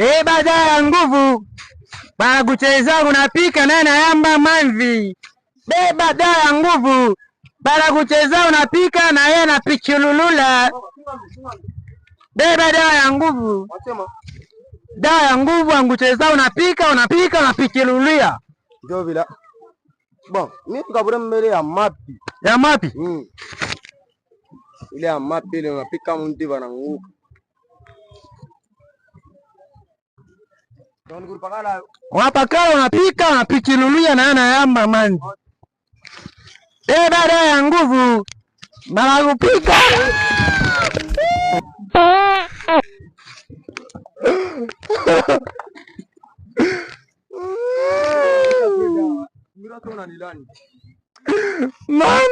Beba dawa ya nguvu bana kucheza unapika naye na yamba manvi. Beba dawa ya nguvu bana kucheza unapika na yeye na pichululula. Beba dawa ya nguvu. Dawa ya nguvu angucheza unapika na pichululia. Ndio vile. Bon, mimi tukabure mbele ya mapi. Ya mapi? Ile ya mapi ile unapika mti bananguka. Unapakala unapika unapichululia na yana yamba mani. Beba dawa ya nguvu bana kupika. Mana